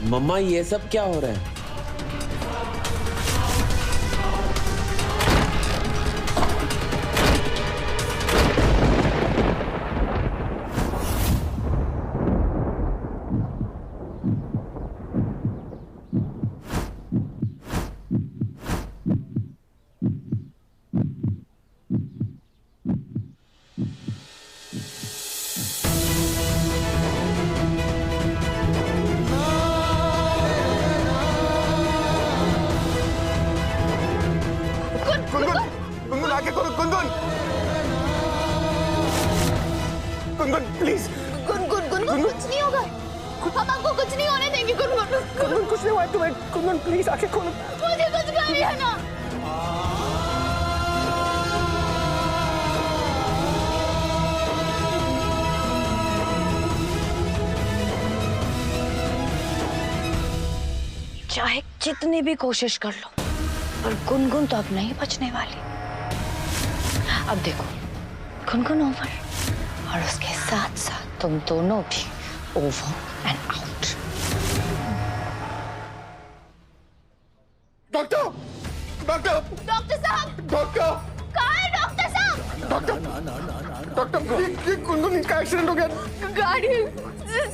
मम्मा ये सब क्या हो रहा है? गुनगुन प्लीज। गुनगुन कुछ नहीं होगा, हम आपको कुछ नहीं होने देंगे। गुनगुन कुछ नहीं हुआ तुम्हें। गुनगुन प्लीज आंखें खोलो। मुझे कुछ करिए ना। चाहे जितनी भी कोशिश कर लो, पर गुनगुन तो अब नहीं बचने वाली। अब देखो, गुनगुन ओवर, और उसके साथ साथ तुम दोनों भी over and out. Doctor, doctor, doctor साहब, डॉक्टर, कहाँ है डॉक्टर साहब? डॉक्टर, ये गुनगुन का एक्सीडेंट हो गया। गाड़ी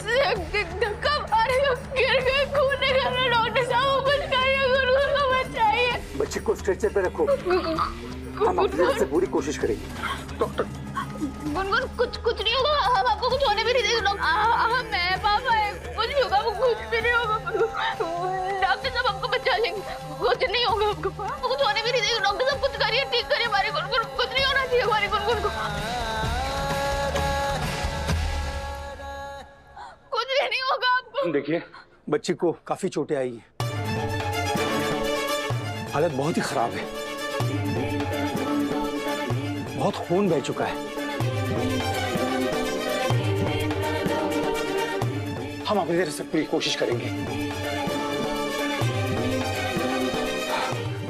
से धक्का मारे, गिर गए, खून निकल रहा। डॉक्टर साहब कुछ करिए, गुनगुन को बचाइए। बच्चे को स्ट्रेचर पे रखो, हम अपनी तरफ से पूरी कोशिश करेंगे। डॉक्टर, गुनगुन कुछ नहीं होगा, हम आपको कुछ होने भी नहीं देंगे। मैं पापा है, कुछ नहीं होगा, कुछ भी नहीं होगा। डॉक्टर साहब हमको बचा लेंगे, कुछ नहीं होगा हमको, कुछ होने भी नहीं देंगे। डॉक्टर साहब कुछ करिए, ठीक करिए हमारी गुनगुन, कुछ नहीं होना चाहिए हमारी गुनगुन को, कुछ भी नहीं होगा आपको। देखिए बच्ची को काफी चोटें आई हैं, हालत बहुत ही खराब है, बहुत खून बह चुका है। हम अपनी तरफ से पूरी कोशिश करेंगे।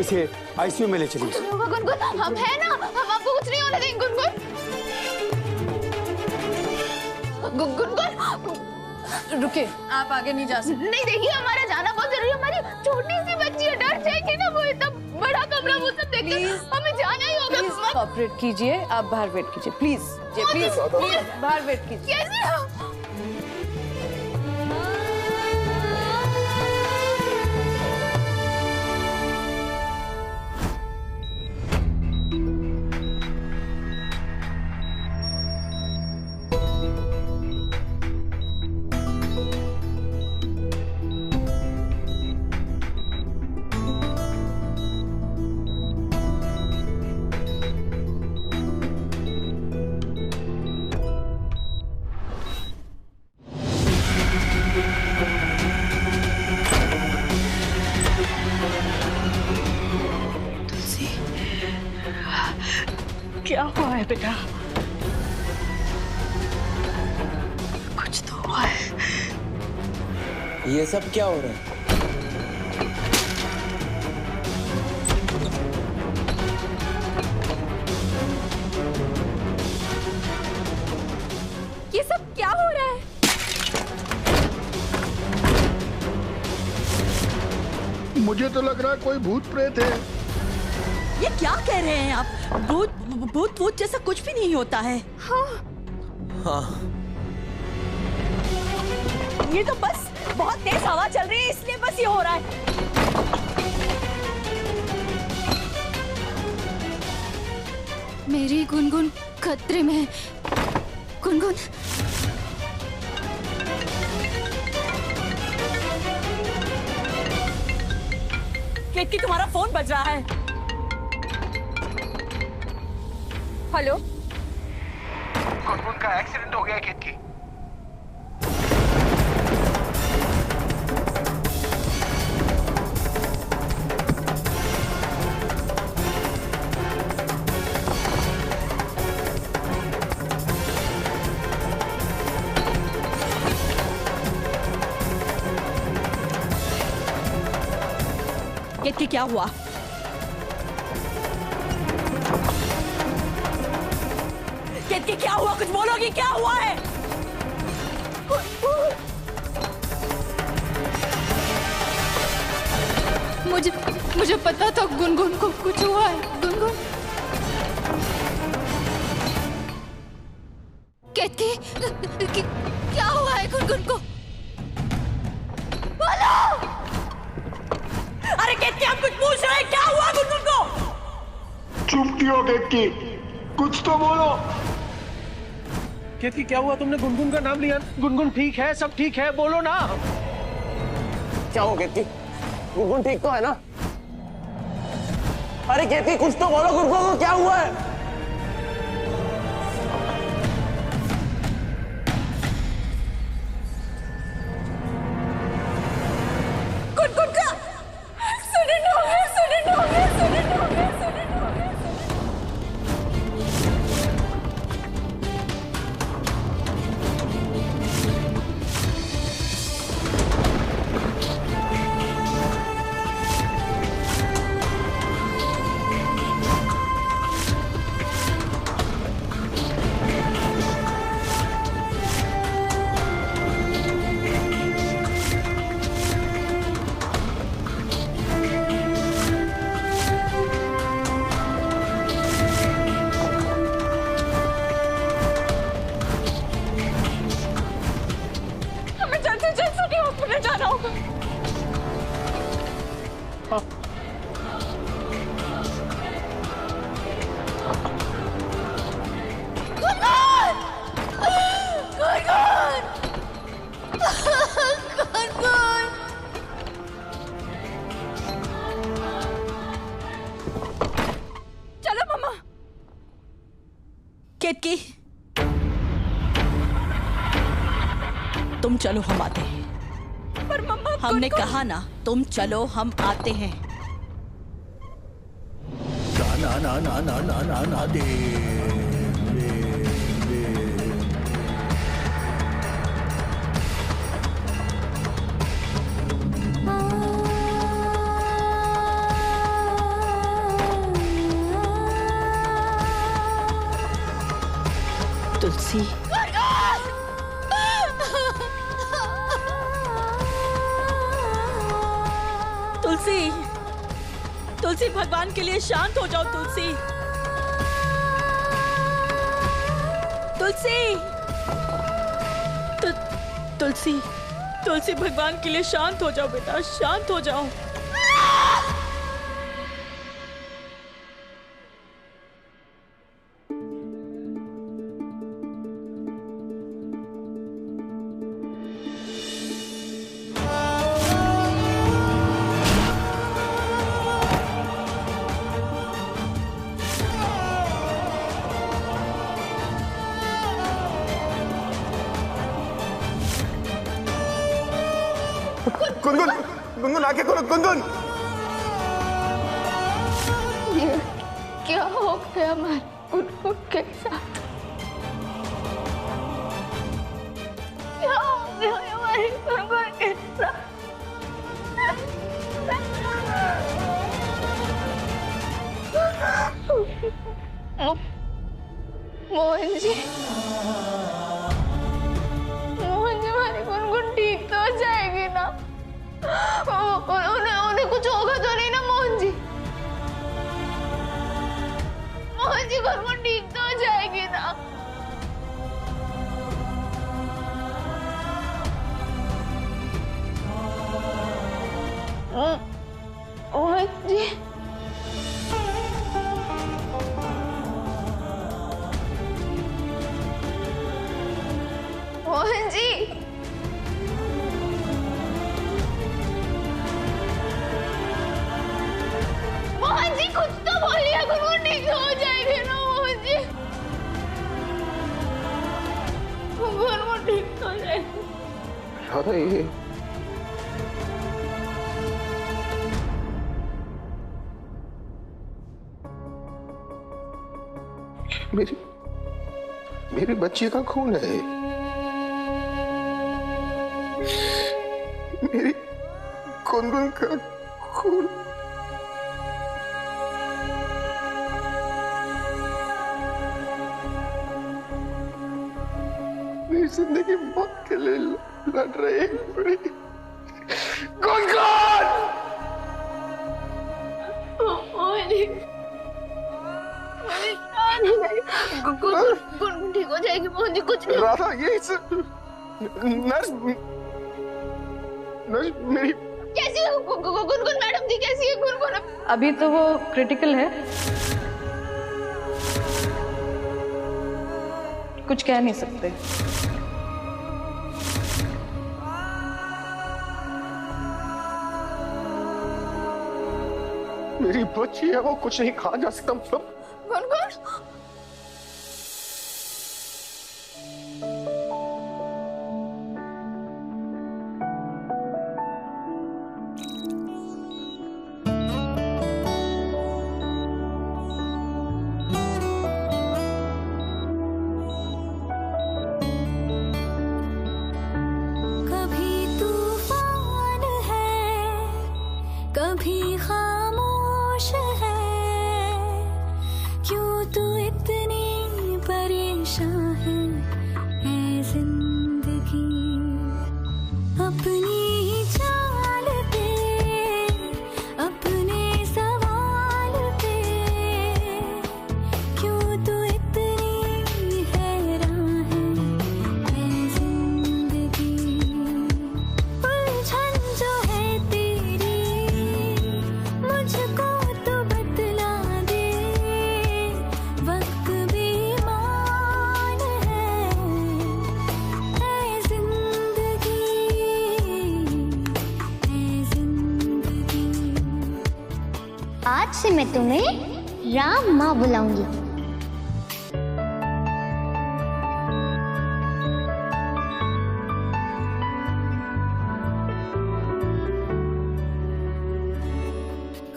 इसे आईसीयू में ले चलिए। गुनगुन हम है ना, हम आपको कुछ नहीं होने देंगे। गुनगुन रुके, आप आगे नहीं जा सकते। नहीं, देखिए हमारा जाना बहुत जरूरी है। हमारी छोटी सी बच्ची है, डर जाएगी ना, वो इतना बड़ा कमरा वो सब देखकर हमें जाना ही होगा। प्लीज कोऑपरेट कीजिए, आप बाहर वेट कीजिए प्लीज। प्लीज बाहर वेट कीजिए। कैसे? क्या हुआ है बेटा? कुछ तो हुआ है। ये सब क्या हो रहा है? ये सब क्या हो रहा है? मुझे तो लग रहा है कोई भूत प्रेत है। ये क्या कह रहे हैं आप? भूत भूत भूत जैसा कुछ भी नहीं होता है। हाँ, ये तो बस बहुत तेज हवा चल रही है, इसलिए बस ये हो रहा है। मेरी गुनगुन खतरे में है। गुनगुन केतकी, तुम्हारा फोन बज रहा है। हेलो, गुनगुन का एक्सीडेंट हो गया है केतकी। केतकी क्या हुआ? केतकी क्या हुआ? कुछ बोलोगी? क्या हुआ है? मुझे पता था गुनगुन को कुछ हुआ है। गुनगुन कहती क्या हुआ है गुनगुन को? बोलो। अरे कहती आप कुछ पूछ रहे हैं, क्या हुआ गुनगुन को? चुप क्यों केतकी? कुछ तो बोलो। केतकी क्या हुआ? तुमने गुनगुन का नाम लिया। गुनगुन ठीक है, सब ठीक है, बोलो ना। क्या हो केतकी? गुनगुन ठीक तो है ना? अरे केतकी कुछ तो बोलो, गुनगुन को क्या हुआ है? गुनगुन का एक्सीडेंट हो गया, एक्सीडेंट हो गया, एक्सीडेंट हो गया, एक्सीडेंट हो गया। केतकी, तुम चलो, हम आते हैं। पर मम्मा हमने कहा ना, तुम चलो, हम आते हैं। ना ना ना ना ना ना ना दे, दे, दे। तुलसी, तुलसी, तुलसी, भगवान के लिए शांत हो जाओ। तुलसी, तुलसी, तुलसी, तुलसी, भगवान के लिए शांत हो जाओ बेटा, शांत हो जाओ। गुनगुन, गुनगुन आके खोलो, गुनगुन। ये क्या हो गया हमारे गुनगुन के साथ? क्या हो गया हमारे गुनगुन के साथ? मोहन जी, मोहन जी, हमारी गुनगुन ठीक तो हो जाएगी ना? उन्हें कुछ होगा तो नहीं ना मोहन जी? मोहन जी, गुनगुन ठीक तो हो जाएगी ना? मोहन जी, मोहन जी, मोहन जी, कुछ तो बोलिए, गुनगुन ठीक हो जाएगी ना मोहन जी? गुनगुन ठीक हो जाएगी। अरे मेरी बच्ची का खून है, मेरी गुनगुन का खून। मेरी जिंदगी मौत के लिए लड़ रही बड़ी गुनगुन। गुनगुन ठीक हो जाएगी मोहन जी, कुछ नहीं। राधा ये नर्स मेरी कैसी है गुनगुन मैडम जी, कैसी है गुनगुन? अभी तो वो क्रिटिकल है, कुछ कह नहीं सकते। मेरी बच्ची है, वो कुछ नहीं खा जा सकता। गुनगुन कभी खामोश है, क्यों तू इतनी परेशान है जिंदगी। अपनी ही चाल पे, अपने सवाल पे, क्यों तू इतनी हैरान है जिंदगी। उलझन जो है मुझको तो बतला दे, वक्त भी मान है जिंदगी, जिंदगी। आज से मैं तुम्हें राम माँ बुलाऊंगी।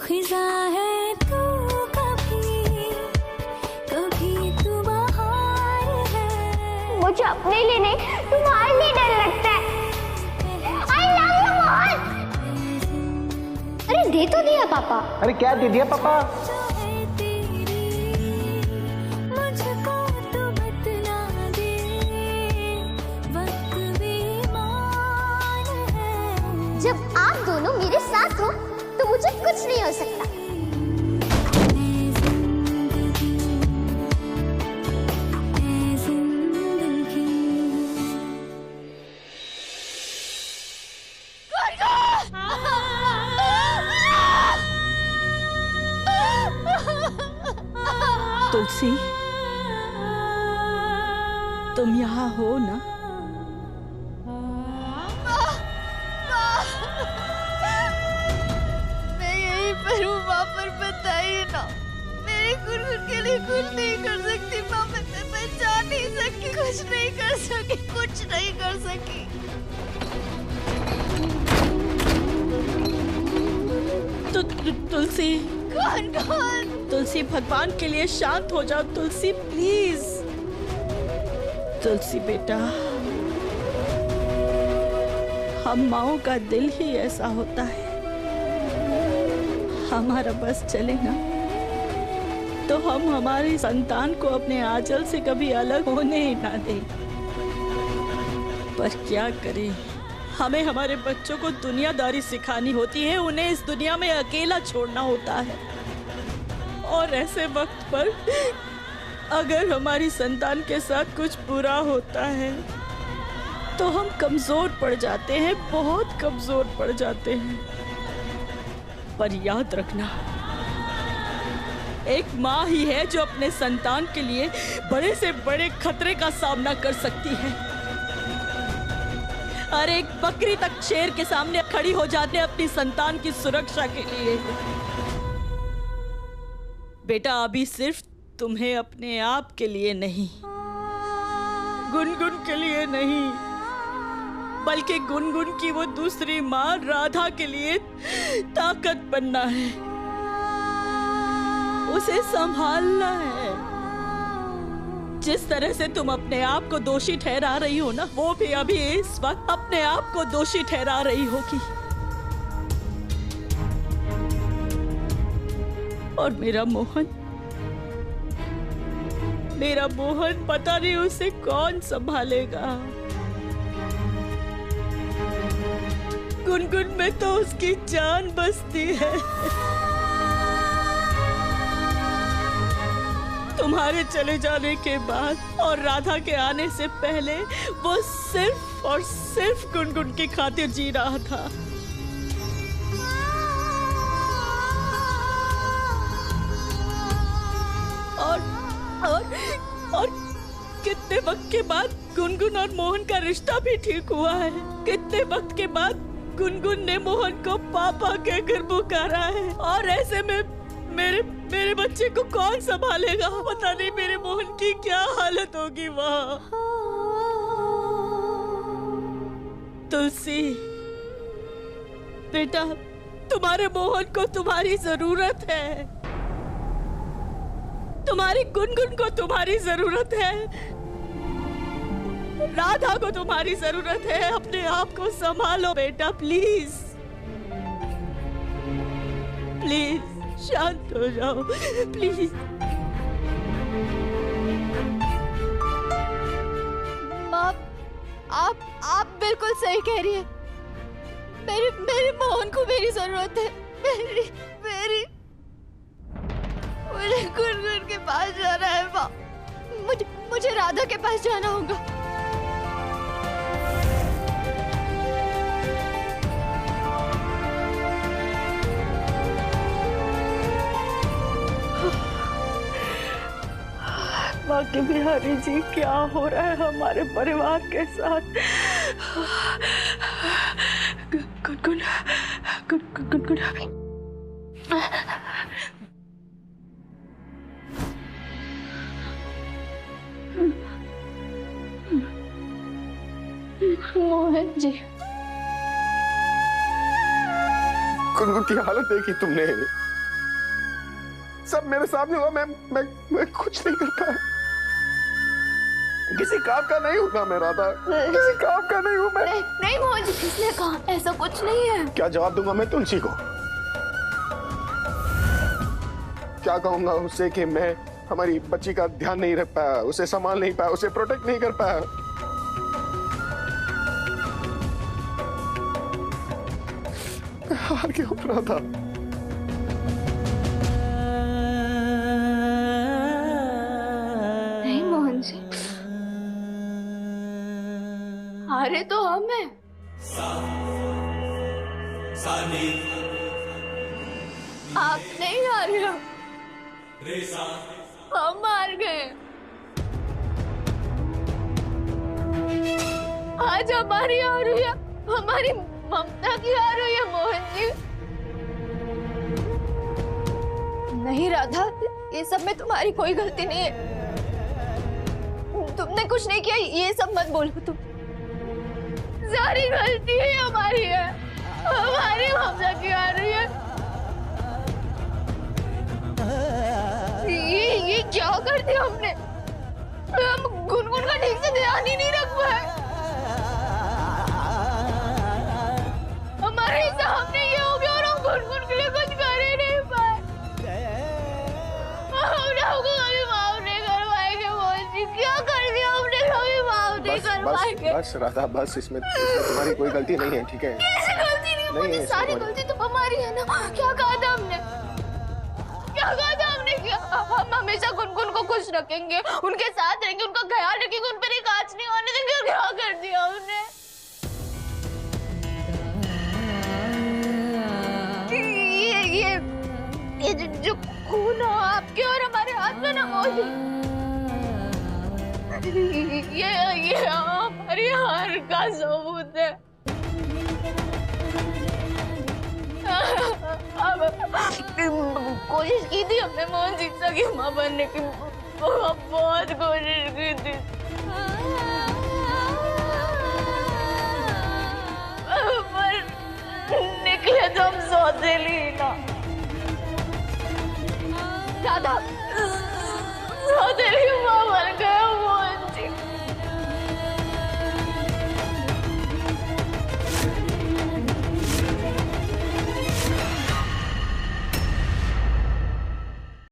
खिज़ा है तू कभी, कभी तू बाहर है। मुझे अपने लिए नहीं तुम्हारे लिए डर लगता है। I love you Mohan. अरे दे तो दिया पापा। अरे क्या दे दिया पापा? जो है तेरी, मुझको तो बतला दे, वक्त भी मान है। जब आप दोनों मेरे साथ हो तो मुझे कुछ नहीं हो सकता। तुलसी, तुम यहाँ हो ना? मैं यहीं पर हूँ माँ, पर बताइए ना, मेरी गुनगुन के लिए कुछ नहीं कर सकती माँ। मैं जा नहीं सकी, कुछ नहीं कर सकी, कुछ नहीं कर सकी। तुलसी, कौन? तुलसी भगवान के लिए शांत हो जाओ। तुलसी प्लीज। तुलसी बेटा, हम माओं का दिल ही ऐसा होता है, हमारा बस चले ना तो हम हमारी संतान को अपने आंचल से कभी अलग होने ही ना दें। पर क्या करें, हमें हमारे बच्चों को दुनियादारी सिखानी होती है, उन्हें इस दुनिया में अकेला छोड़ना होता है। और ऐसे वक्त पर अगर हमारी संतान के साथ कुछ बुरा होता है तो हम कमजोर पड़ जाते हैं, बहुत कमजोर पड़ जाते हैं। पर याद रखना, एक माँ ही है जो अपने संतान के लिए बड़े से बड़े खतरे का सामना कर सकती है। और एक बकरी तक शेर के सामने खड़ी हो जाती है अपनी संतान की सुरक्षा के लिए। बेटा, अभी सिर्फ तुम्हें अपने आप के लिए नहीं, गुनगुन के लिए नहीं, बल्कि गुनगुन की वो दूसरी माँ राधा के लिए ताकत बनना है, उसे संभालना है। जिस तरह से तुम अपने आप को दोषी ठहरा रही हो ना, वो भी अभी इस वक्त अपने आप को दोषी ठहरा रही होगी। और मेरा मोहन पता नहीं उसे कौन संभालेगा। गुनगुन में तो उसकी जान बसती है। तुम्हारे चले जाने के बाद और राधा के आने से पहले वो सिर्फ और सिर्फ गुनगुन की खातिर जी रहा था। और कितने वक्त के बाद गुनगुन और मोहन का रिश्ता भी ठीक हुआ है। कितने वक्त के बाद गुनगुन ने मोहन को पापा कहकर पुकारा है। और ऐसे में मेरे बच्चे को कौन संभालेगा? पता नहीं मेरे मोहन की क्या हालत होगी वहाँ। तुलसी बेटा, तुम्हारे मोहन को तुम्हारी जरूरत है, तुम्हारी गुनगुन को तुम्हारी जरूरत है, राधा को तुम्हारी जरूरत है। अपने आप को संभालो बेटा, प्लीज प्लीज शांत हो जाओ प्लीज। माँ, आप बिल्कुल सही कह रही है। मेरे मोहन को मेरी जरूरत है। मेरी मुझे गुनगुन के पास जाना है माँ। मुझे राधा के पास जाना होगा। बाकी बिहारी जी, क्या हो रहा है हमारे परिवार के साथ? गुनगुन मोहन जी, गुनगुन की हालत देखी तुमने? सब मेरे सामने हुआ। मैं कुछ नहीं कर पाया। किसी काम का नहीं हूँ ना मैं, राधा, किसी काम का नहीं हूँ मैं। नहीं मोहन जी, किसने कहा? ऐसा कुछ नहीं है। क्या जवाब दूंगा मैं तुलसी को? क्या कहूंगा उससे कि मैं हमारी बच्ची का ध्यान नहीं रख पाया, उसे संभाल नहीं पाया, उसे प्रोटेक्ट नहीं कर पाया। हार गया हूँ राधा। नहीं मोहन जी, हारे तो हम हैं। आप नहीं हारे हो, हम हार गए। आज हमारी हार हुई है, हमारी ममता की हार हुई है मोहन जी। नहीं राधा, ये सब में तुम्हारी कोई गलती नहीं है। तुमने कुछ नहीं किया, ये सब मत बोलो तुम। सारी गलती ही हमारी है, हमारी ममता की हार हुई है। ये क्या कर दिया हमने? हम गुनगुन का ठीक से ध्यान ही नहीं रख पाए। हमारे सामने ये हो गया और हम गुनगुन के लिए कुछ कर ही नहीं पाए। हमने आपको कभी माफ नहीं कर पाएंगे मोहन जी। क्या कर दिया हमने? कभी माफ नहीं कर पाएंगे। बस राधा, बस इसमें तुम्हारी कोई गलती नहीं है, ठीक है? कैसे गलती नहीं है? सारी गलती तो हमारी है ना। क्या कहा था हमने? क्या कहा था हमने? हम हमेशा गुनगुन को खुश रखेंगे, उनके साथ रहेंगे, उनका ख्याल रखेंगे, उन पर एक आँच नहीं होने देंगे। क्या कर दिया हमने? ये जो खून हो आपके और हमारे हाथ में ना मौजूद, ये हमारी हार का सबूत है। कोशिश की थी हमने मोहन जी की माँ बनने की, बहुत कोशिश की थी, पर निकले तो हम सौतेली ना। राधा, सौतेली